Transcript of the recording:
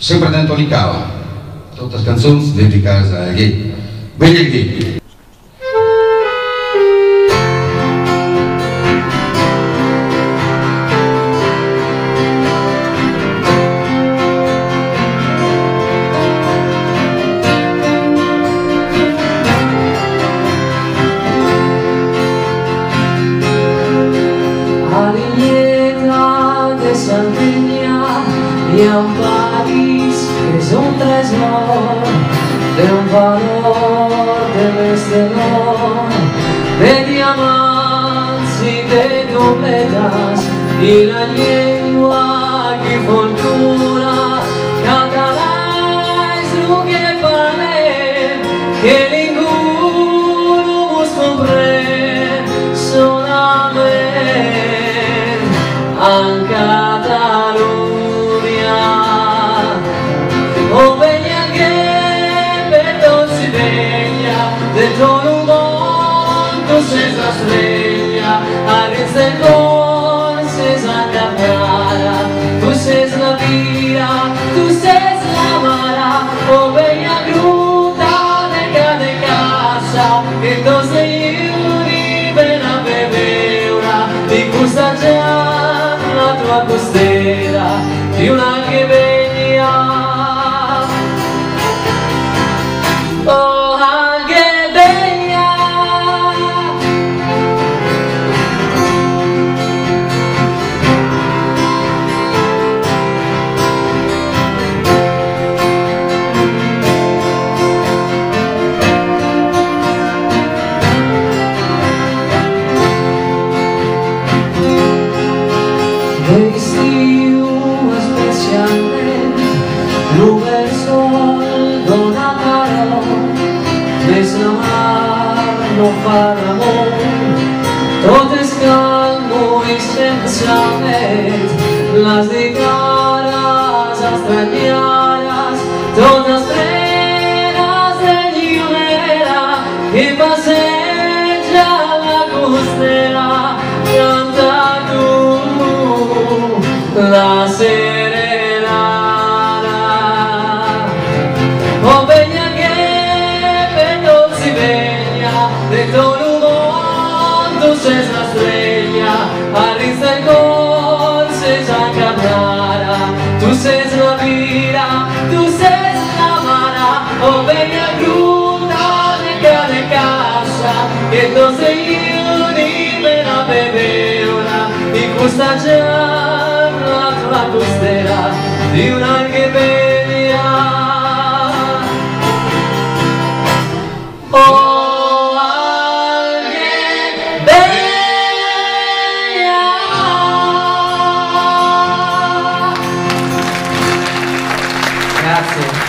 sempre dentro di cava, tutte le canzoni dedicate a chi. Vedi chi. Y a un país que es un tresor de un valor de estelón, de diamantes y de dobletas, y la lengua que fortuna català es lo que vale, que ninguno vos comprende solamente en Catalunya. Oh veglia che per non si veglia, dentro un mondo senza sveglia, a del cor senza cambiare, tu sei la via, tu sei la mara, oh veglia gruta de casa, e tu sei libera beveura, di questa già la tua costera, di una che veglia. Oh, anche bella. Vestiu especialment l'Uber sol dona calor, més la mar no fa remor, tot és calmo i sensament, les cares estranyades, totes plenes de llionera, i passeja la costera, canta tu la serenata. Oh veglia che per non si veglia, dentro un mondo senza sveglia, arrizza il cor senza cantare, tu sei la vita, tu sei la mara, oh veglia cruda de casa, che tu sei libera beveura, di questa già la tua costera, di una che veglia. Oh, anche bella. Grazie.